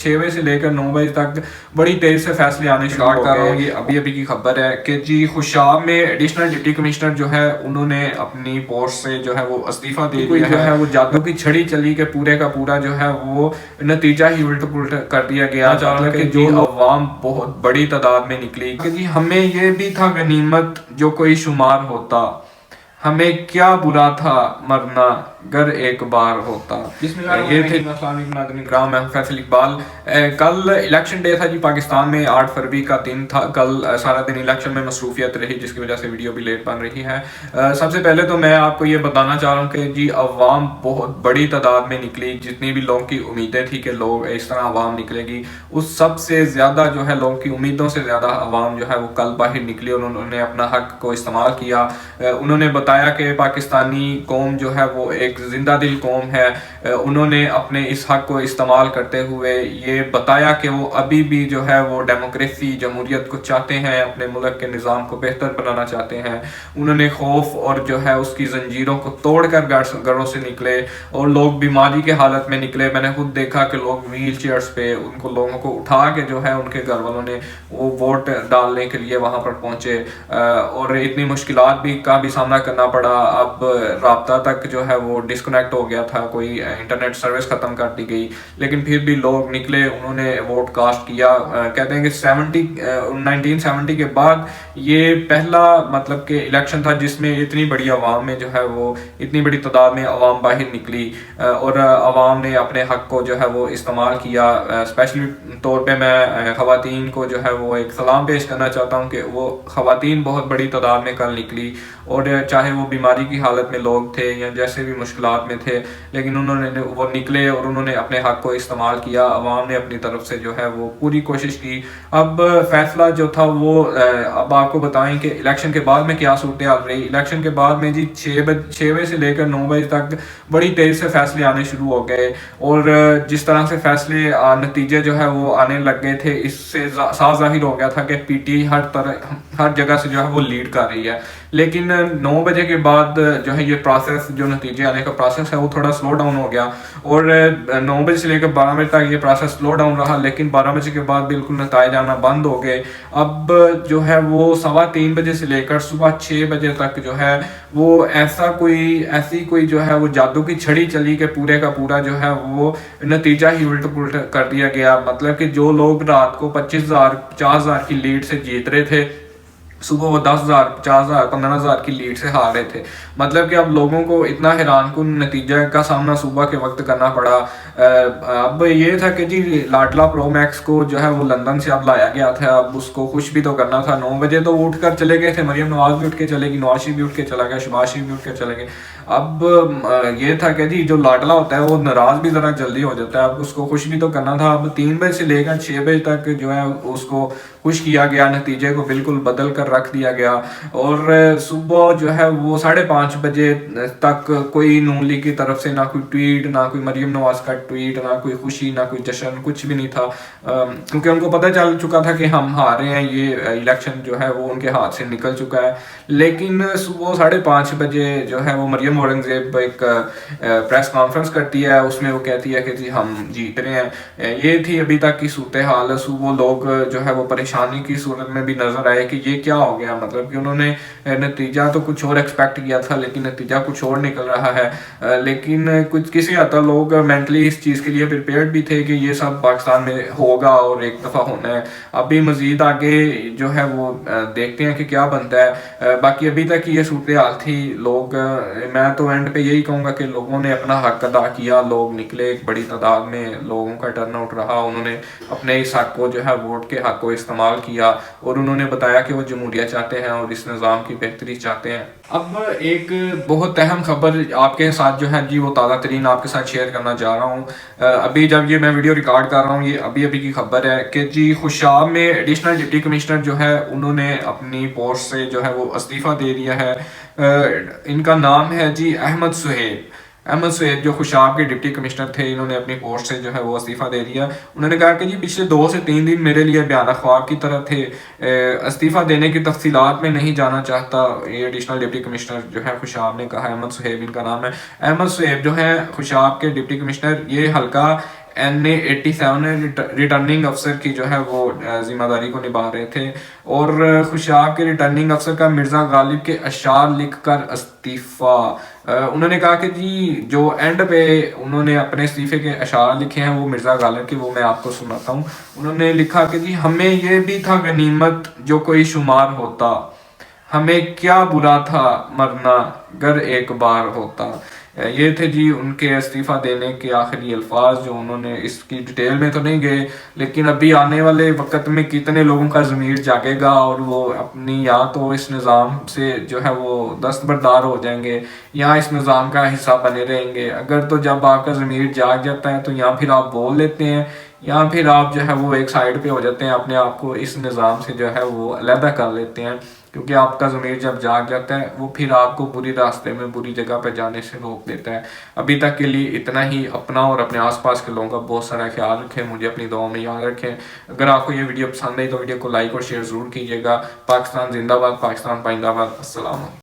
6 بجے سے لے کر 9 بجے تک بڑی تیز سے فیصلے آنے شروع کر رہا ہوں. یہ ابھی کی خبر ہے کہ جی خوشاب میں ایڈیشنل ڈپٹی کمشنر جو ہے انہوں نے اپنی پوسٹ سے جو ہے وہ استعفیٰ دے دیا ہے. وہ جادو کی چھڑی چلی کہ پورے کا پورا جو ہے وہ نتیجہ ہی الٹ پلٹ کر دیا گیا. کہ جو عوام بہت بڑی تعداد میں نکلی کہ جی ہمیں یہ بھی تھا غنیمت جو کوئی شمار ہوتا، ہمیں کیا برا تھا مرنا گر ایک بار ہوتا. یہ تھے ناظرین کرام، میں فیصل اقبال. کل الیکشن ڈے تھا جی پاکستان میں، 8 فروری کا دن تھا. کل سارا دن الیکشن میں مصروفیت رہی جس کی وجہ سے ویڈیو بھی لیٹ بن رہی ہے. سب سے پہلے تو میں آپ کو یہ بتانا چاہ رہا ہوں کہ جی عوام بہت بڑی تعداد میں نکلی. جتنی بھی لوگوں کی امیدیں تھی کہ لوگ اس طرح عوام نکلے گی، اس سب سے زیادہ جو ہے لوگوں کی امیدوں سے زیادہ عوام جو ہے وہ کل باہر نکلی اور انہوں نے اپنا حق کو استعمال کیا. انہوں نے بتایا کہ پاکستانی قوم جو ہے وہ ایک زندہ دل قوم ہے. انہوں نے اپنے اس حق کو استعمال کرتے ہوئے یہ بتایا کہ وہ ابھی بھی جو ہے وہ ڈیموکریسی جمہوریت کو چاہتے ہیں، اپنے ملک کے نظام کو بہتر بنانا چاہتے ہیں. انہوں نے خوف اور جو ہے اس کی زنجیروں کو توڑ کر گھروں سے نکلے اور لوگ بیماری کے حالت میں نکلے. میں نے خود دیکھا کہ لوگ ویل چیئرز پہ ان کو لوگوں کو اٹھا کے جو ہے ان کے گھر والوں نے وہ ووٹ ڈالنے کے لیے وہاں پر پہنچے اور اتنی مشکلات کا بھی سامنا کرنا پڑا. اب رابطہ تک جو ہے وہ ڈسکنیکٹ ہو گیا تھا، کوئی انٹرنیٹ سروس ختم کر دی گئی، لیکن پھر بھی لوگ نکلے، انہوں نے ووٹ کاسٹ کیا. کہتے ہیں کہ 1970 کے بعد یہ پہلا مطلب کہ الیکشن تھا جس میں اتنی بڑی عوام میں جو ہے وہ اتنی بڑی تعداد میں عوام باہر نکلی اور عوام نے اپنے حق کو جو ہے وہ استعمال کیا. اسپیشلی طور پہ میں خواتین کو جو ہے وہ ایک سلام پیش کرنا چاہتا ہوں کہ وہ خواتین بہت بڑی تعداد میں کل نکلی اور چاہے وہ بیماری کی حالت میں لوگ تھے یا جیسے بھی مشکلات میں تھے، لیکن انہوں نے وہ نکلے اور انہوں نے اپنے حق کو استعمال کیا. عوام نے اپنی طرف سے جو ہے وہ پوری کوشش کی. اب فیصلہ جو تھا وہ اب آپ کو بتائیں کہ الیکشن کے بعد میں کیا صورتحال رہی. الیکشن کے بعد میں جی 6 بجے سے لے کر 9 بجے تک بڑی تیز سے فیصلے آنے شروع ہو گئے اور جس طرح سے فیصلے نتیجے جو ہے وہ آنے لگ گئے تھے، اس سے صاف ظاہر ہو گیا تھا کہ پی ٹی ہر جگہ سے جو ہے وہ لیڈ کر رہی ہے. لیکن 9 بجے کے بعد جو ہے یہ پروسیس، جو نتیجے آنے کا پروسیس ہے وہ تھوڑا سلو ڈاؤن ہو گیا اور 9 بجے سے لے کر 12 بجے تک یہ پروسیس سلو ڈاؤن رہا، لیکن 12 بجے کے بعد بالکل نتائج آنا بند ہو گئے. اب جو ہے وہ 3:15 بجے سے لے کر صبح 6 بجے تک جو ہے وہ ایسی کوئی جو ہے وہ جادو کی چھڑی چلی کہ پورے کا پورا جو ہے وہ نتیجہ ہی الٹ پلٹ کر دیا گیا. مطلب کہ جو لوگ رات کو 25,000 50,000 کی لیڈ سے جیت رہے تھے، صبح وہ 10,000 50,000 15,000 کی لیڈ سے ہار رہے تھے. مطلب کہ اب لوگوں کو اتنا حیران کن نتیجہ کا سامنا صبح کے وقت کرنا پڑا. اب یہ تھا کہ جی لاڈلا پرو میکس کو جو ہے وہ لندن سے اب لایا گیا تھا، اب اس کو خوش بھی تو کرنا تھا. 9 بجے تو وہ اٹھ کر چلے گئے تھے، مریم نواز بھی اٹھ کے چلے گی، نواز شریف بھی اٹھ کے چلا گیا، شہباز شریف بھی اٹھ کے چلے گئے. اب یہ تھا کہ جی جو لاڈلا ہوتا ہے وہ ناراض بھی ذرا جلدی ہو جاتا ہے، اب اس کو خوش بھی تو کرنا تھا. اب 3 بجے سے لے کر 6 بجے تک جو ہے اس کو خوش کیا گیا، نتیجے کو بالکل بدل کر رکھ دیا گیا اور صبح جو ہے وہ 5:30 بجے تک کوئی نون لیگ کی طرف سے نہ کوئی ٹویٹ، نہ کوئی مریم نواز کا ٹویٹ، نہ کوئی خوشی، نہ کوئی جشن، کچھ بھی نہیں تھا، کیونکہ ان کو پتہ چل چکا تھا کہ ہم ہار رہے ہیں، یہ الیکشن جو ہے وہ ان کے ہاتھ سے نکل چکا ہے. لیکن صبح 5:30 بجے جو ہے وہ مریم اورنگزیب ایک پریس کانفرنس کرتی ہے، اس میں وہ کہتی ہے کہ جی ہم جیت رہے ہیں. یہ تھی ابھی تک کی صورتحال. صبح لوگ جو ہے وہ پریشانی کی صورت میں بھی نظر آئے کہ یہ کیا ہو گیا. مطلب کہ انہوں نے نتیجہ تو کچھ اور ایکسپیکٹ کیا تھا لیکن نتیجہ کچھ اور نکل رہا ہے. لیکن کسی حد تک لوگ مینٹلی اس چیز کے لیے پریپیئرڈ بھی تھے کہ یہ سب پاکستان میں ہوگا اور ایک دفعہ ہونا ہے. ابھی مزید آگے جو ہے وہ دیکھتے ہیں کہ کیا بنتا ہے. باقی ابھی تک یہ صورتحال تھی. لوگ، میں تو اینڈ پہ یہی کہوں گا کہ لوگوں نے اپنا حق ادا کیا، لوگ نکلے، ایک بڑی تعداد میں لوگوں کا ٹرن آؤٹ رہا، انہوں نے اپنے اس حق کو جو ہے ووٹ کے حق کو استعمال کیا اور انہوں نے بتایا کہ وہ جمہوریت چاہتے ہیں اور اس نظام کی بہتری چاہتے ہیں. اب ایک بہت اہم خبر آپ کے ساتھ جو ہے جی وہ تازہ ترین آپ کے ساتھ شیئر کرنا چاہ رہا ہوں. ابھی جب یہ میں ویڈیو ریکارڈ کر رہا ہوں یہ ابھی کی خبر ہے کہ جی خوشاب میں ایڈیشنل ڈپٹی کمشنر جو ہے انہوں نے اپنی پوسٹ سے جو ہے وہ استعفیٰ دے دیا ہے. ان کا نام ہے جی احمد صہیب جو خوشاب کے ڈپٹی کمشنر تھے. انہوں نے اپنی پوسٹ سے جو ہے وہ استعفیٰ دے دیا. انہوں نے کہا کہ جی پچھلے 2 سے 3 دن میرے لیے بیانہ خواب کی طرح تھے، استعفیٰ دینے کی تفصیلات میں نہیں جانا چاہتا. یہ ایڈیشنل ڈپٹی کمشنر جو ہے خوشاب نے کہا. احمد صہیب ان کا نام ہے. احمد صہیب جو ہے خوشاب کے ڈپٹی کمشنر، یہ حلقہ NA87 ریٹرننگ افسر کی جو ہے وہ ذمہ داری کو نبھا رہے تھے، اور خوشاب کے ریٹرننگ افسر کا مرزا غالب کے اشعار لکھ کر استعفیٰ۔ انہوں نے کہا کہ جی جو اینڈ پہ انہوں نے اپنے استعفے کے اشعار لکھے ہیں وہ مرزا غالب کے، وہ میں آپ کو سناتا ہوں۔ انہوں نے لکھا کہ جی ہمیں یہ بھی تھا غنیمت جو کوئی شمار ہوتا، ہمیں کیا برا تھا مرنا گر ایک بار ہوتا۔ یہ تھے جی ان کے استعفیٰ دینے کے آخری الفاظ، جو انہوں نے اس کی ڈیٹیل میں تو نہیں گئے، لیکن ابھی آنے والے وقت میں کتنے لوگوں کا ضمیر جاگے گا اور وہ اپنی یا تو اس نظام سے جو ہے وہ دستبردار ہو جائیں گے یا اس نظام کا حصہ بنے رہیں گے۔ اگر تو جب آپ کا ضمیر جاگ جاتا ہے تو یا پھر آپ بول لیتے ہیں یا پھر آپ جو ہے وہ ایک سائڈ پہ ہو جاتے ہیں، اپنے آپ کو اس نظام سے جو ہے وہ علیحدہ کر لیتے ہیں، کیونکہ آپ کا ضمیر جب جاگ جاتا ہے وہ پھر آپ کو بری راستے میں بری جگہ پہ جانے سے روک دیتا ہے۔ ابھی تک کے لیے اتنا ہی۔ اپنا اور اپنے آس پاس کے لوگوں کا بہت سارا خیال رکھیں، مجھے اپنی دعاؤں میں یاد رکھیں۔ اگر آپ کو یہ ویڈیو پسند آئی تو ویڈیو کو لائک اور شیئر ضرور کیجیے گا۔ پاکستان زندہ باد، پاکستان پائندہ باد۔ السلام علیکم۔